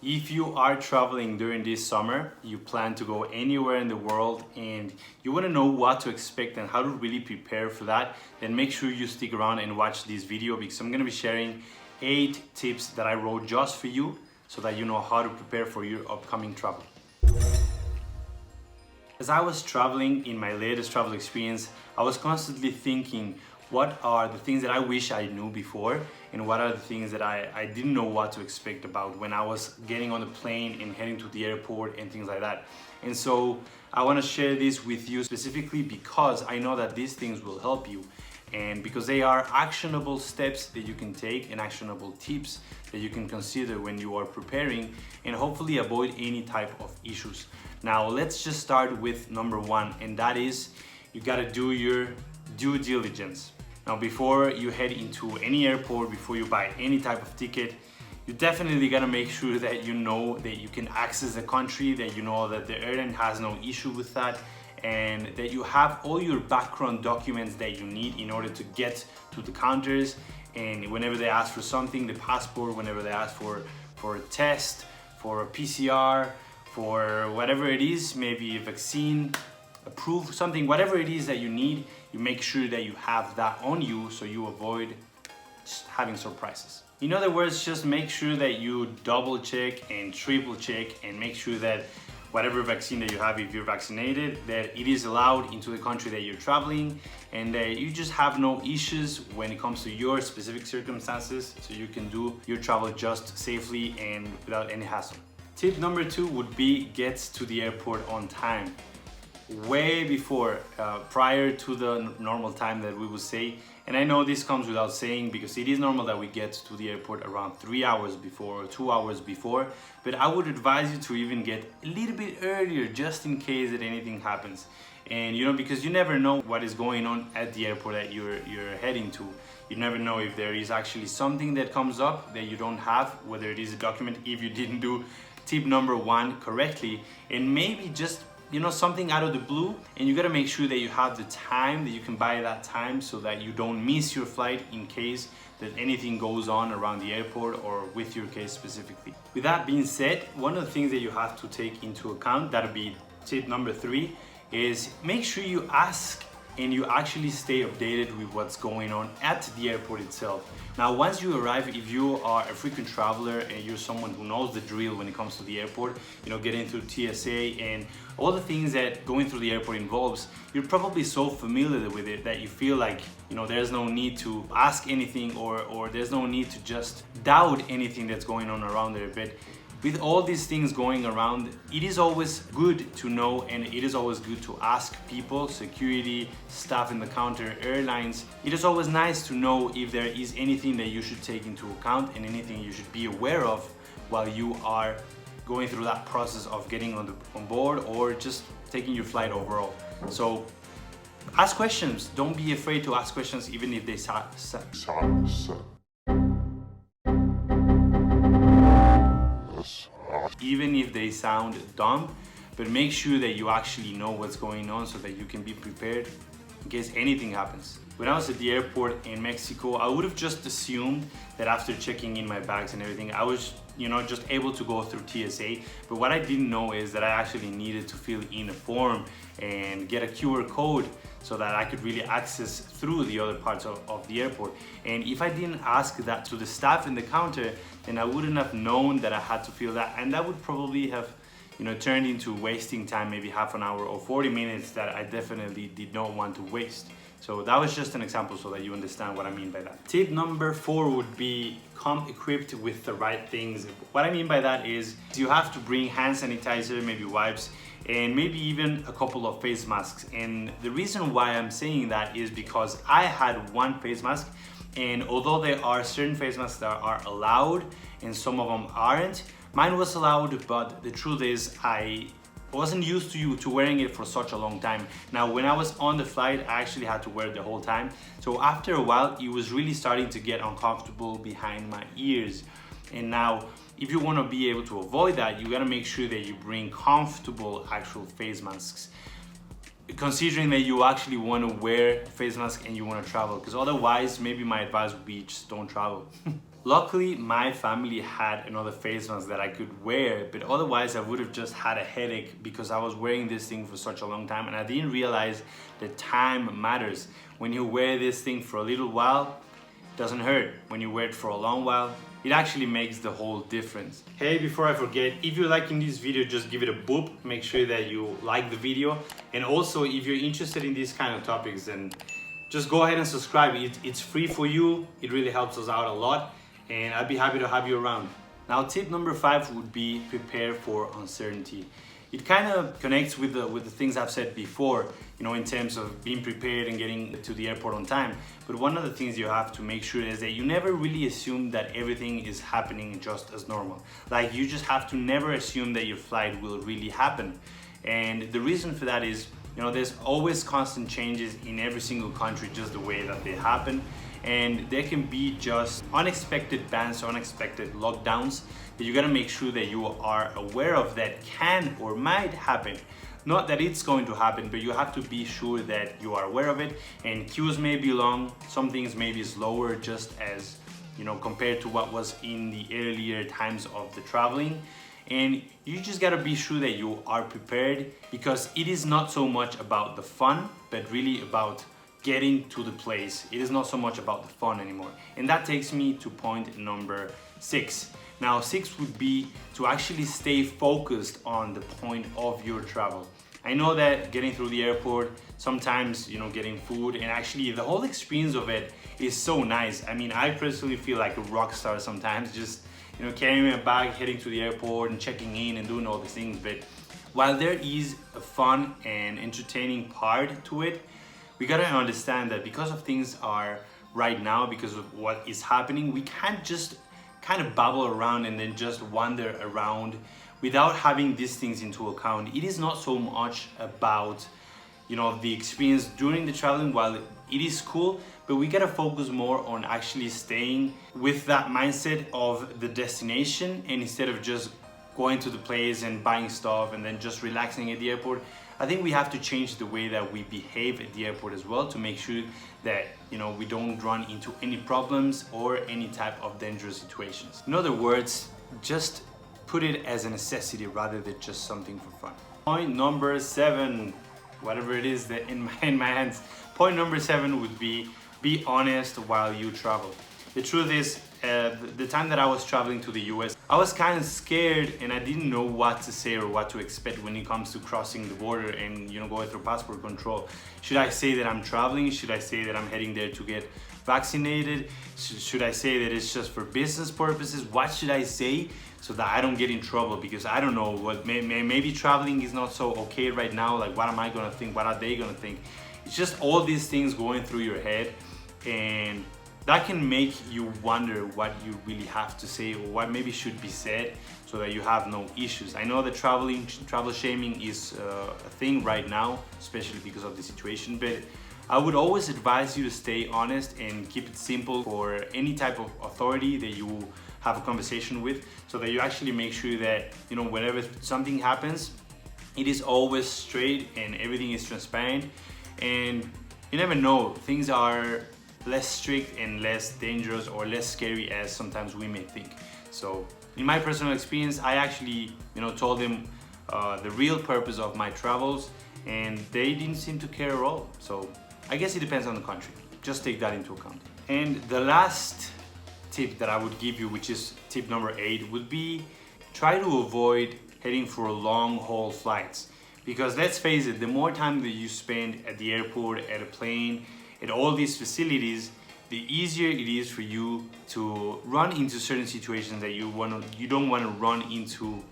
If you are traveling during this summer, you plan to go anywhere in the world and you want to know what to expect and how to really prepare for that, then make sure you stick around and watch this video because I'm going to be sharing 8 tips that I wrote just for you so that you know how to prepare for your upcoming travel. As I was traveling in my latest travel experience, I was constantly thinking, what are the things that I wish I knew before and what are the things that I didn't know what to expect about when I was getting on the plane and heading to the airport and things like that. And so I want to share this with you specifically because I know that these things will help you and because they are actionable steps that you can take and actionable tips that you can consider when you are preparing and hopefully avoid any type of issues. Now let's just start with number 1, and that is you got to do your due diligence. Now before you head into any airport, before you buy any type of ticket, you definitely gotta make sure that you know that you can access the country, that you know that the airline has no issue with that, and that you have all your background documents that you need in order to get to the counters. And whenever they ask for something, the passport, whenever they ask for a test, for a PCR, for whatever it is, maybe a vaccine, approve something, whatever it is that you need, you make sure that you have that on you so you avoid having surprises. In other words, just make sure that you double check and triple check and make sure that whatever vaccine that you have, if you're vaccinated, that it is allowed into the country that you're traveling and that you just have no issues when it comes to your specific circumstances so you can do your travel just safely and without any hassle. Tip number 2 would be get to the airport on time. Way before, prior to the normal time that we would say. And I know this comes without saying because it is normal that we get to the airport around 3 hours before or 2 hours before, but I would advise you to even get a little bit earlier just in case that anything happens. And you know, because you never know what is going on at the airport that you're heading to. You never know if there is actually something that comes up that you don't have, whether it is a document if you didn't do tip number 1 correctly, and maybe just something out of the blue, and you gotta make sure that you have the time, that you can buy that time so that you don't miss your flight in case that anything goes on around the airport or with your case specifically. With that being said, one of the things that you have to take into account, that'll be tip number 3, is make sure you ask and you actually stay updated with what's going on at the airport itself. Now, once you arrive, if you are a frequent traveler and you're someone who knows the drill when it comes to the airport, getting through TSA and all the things that going through the airport involves, you're probably so familiar with it that you feel like, there's no need to ask anything or there's no need to just doubt anything that's going on around there. But with all these things going around, it is always good to know and it is always good to ask people, security, staff in the counter, airlines. It is always nice to know if there is anything that you should take into account and anything you should be aware of while you are going through that process of getting on board or just taking your flight overall. So ask questions. Don't be afraid to ask questions even if they sound dumb, but make sure that you actually know what's going on so that you can be prepared in case anything happens. When I was at the airport in Mexico, I would have just assumed that after checking in my bags and everything, I was just able to go through TSA. But what I didn't know is that I actually needed to fill in a form and get a QR code so that I could really access through the other parts of the airport. And if I didn't ask that to the staff in the counter, then I wouldn't have known that I had to fill that. And that would probably have turned into wasting time, maybe half an hour or 40 minutes that I definitely did not want to waste. So that was just an example so that you understand what I mean by that. Tip number 4 would be come equipped with the right things. What I mean by that is you have to bring hand sanitizer, maybe wipes, and maybe even a couple of face masks. And the reason why I'm saying that is because I had one face mask, and although there are certain face masks that are allowed and some of them aren't, mine was allowed, but the truth is I wasn't used to wearing it for such a long time. Now, when I was on the flight, I actually had to wear it the whole time. So after a while, it was really starting to get uncomfortable behind my ears. And now, if you want to be able to avoid that, you got to make sure that you bring comfortable actual face masks. considering that you actually want to wear a face mask and you want to travel, because otherwise maybe my advice would be just don't travel. Luckily, my family had another face mask that I could wear, but otherwise I would have just had a headache because I was wearing this thing for such a long time and I didn't realize that time matters. When you wear this thing for a little while, it doesn't hurt. When you wear it for a long while, it actually makes the whole difference. Hey, before I forget, if you're liking this video, just give it a boop. Make sure that you like the video. And also, if you're interested in these kind of topics, then just go ahead and subscribe. It's free for you. It really helps us out a lot. And I'd be happy to have you around. Now, tip number 5 would be prepare for uncertainty. It kind of connects with the things I've said before, you know, in terms of being prepared and getting to the airport on time. But one of the things you have to make sure is that you never really assume that everything is happening just as normal. Like, you just have to never assume that your flight will really happen. And the reason for that is, you know, there's always constant changes in every single country, just the way that they happen. And there can be just unexpected bans, unexpected lockdowns that you gotta make sure that you are aware of that can or might happen. Not that it's going to happen, but you have to be sure that you are aware of it. And queues may be long, some things may be slower, just as, you know, compared to what was in the earlier times of the traveling. And you just gotta be sure that you are prepared, because it is not so much about the fun, but really about getting to the place. It is not so much about the fun anymore. And that takes me to point number 6. Now, 6 would be to actually stay focused on the point of your travel. I know that getting through the airport, sometimes, you know, getting food, and actually the whole experience of it is so nice. I mean, I personally feel like a rock star sometimes, just, you know, carrying my bag, heading to the airport and checking in and doing all these things. But while there is a fun and entertaining part to it, we gotta understand that because of things are right now, because of what is happening, we can't just kind of babble around and then just wander around without having these things into account. It is not so much about, you know, the experience during the traveling, while it is cool, but we gotta focus more on actually staying with that mindset of the destination, and instead of just going to the place and buying stuff and then just relaxing at the airport. I think we have to change the way that we behave at the airport as well, to make sure that, you know, we don't run into any problems or any type of dangerous situations. In other words, just put it as a necessity rather than just something for fun. Point number 7, whatever it is that in my hands. Point number 7 would be honest while you travel. The truth is, the time that I was traveling to the US, I was kind of scared and I didn't know what to say or what to expect when it comes to crossing the border and, you know, going through passport control. Should I say that I'm traveling? Should I say that I'm heading there to get vaccinated? Should I say that it's just for business purposes? What should I say so that I don't get in trouble? Because I don't know, what maybe traveling is not so okay right now. Like, what am I gonna think? What are they gonna think? It's just all these things going through your head, and that can make you wonder what you really have to say or what maybe should be said so that you have no issues. I know that travel shaming is a thing right now, especially because of the situation, but I would always advise you to stay honest and keep it simple for any type of authority that you have a conversation with, so that you actually make sure that, you know, whenever something happens, it is always straight and everything is transparent. And you never know, things are less strict and less dangerous or less scary as sometimes we may think. So in my personal experience, I actually, you know, told them the real purpose of my travels, and they didn't seem to care at all. So I guess it depends on the country. Just take that into account. And the last tip that I would give you, which is tip number 8, would be try to avoid heading for long haul flights. Because let's face it, the more time that you spend at the airport, at a plane, at all these facilities, the easier it is for you to run into certain situations that you don't want to run into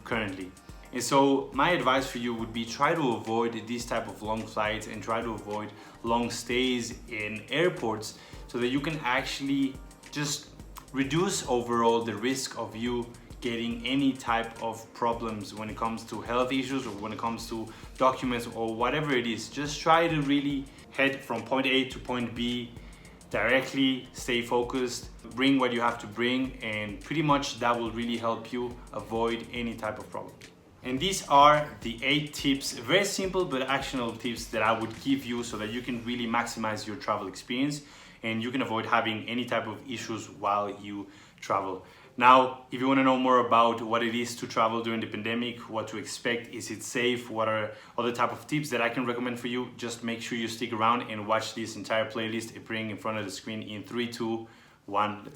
currently. And so my advice for you would be, try to avoid these type of long flights and try to avoid long stays in airports, so that you can actually just reduce overall the risk of you getting any type of problems when it comes to health issues or when it comes to documents or whatever it is. Just try to really head from point A to point B directly, stay focused, bring what you have to bring, and pretty much that will really help you avoid any type of problem. And these are the 8 tips, very simple but actionable tips that I would give you so that you can really maximize your travel experience and you can avoid having any type of issues while you travel. Now, if you want to know more about what it is to travel during the pandemic, what to expect, is it safe, what are other type of tips that I can recommend for you, just make sure you stick around and watch this entire playlist appearing in front of the screen in 3, 2, 1, let's go.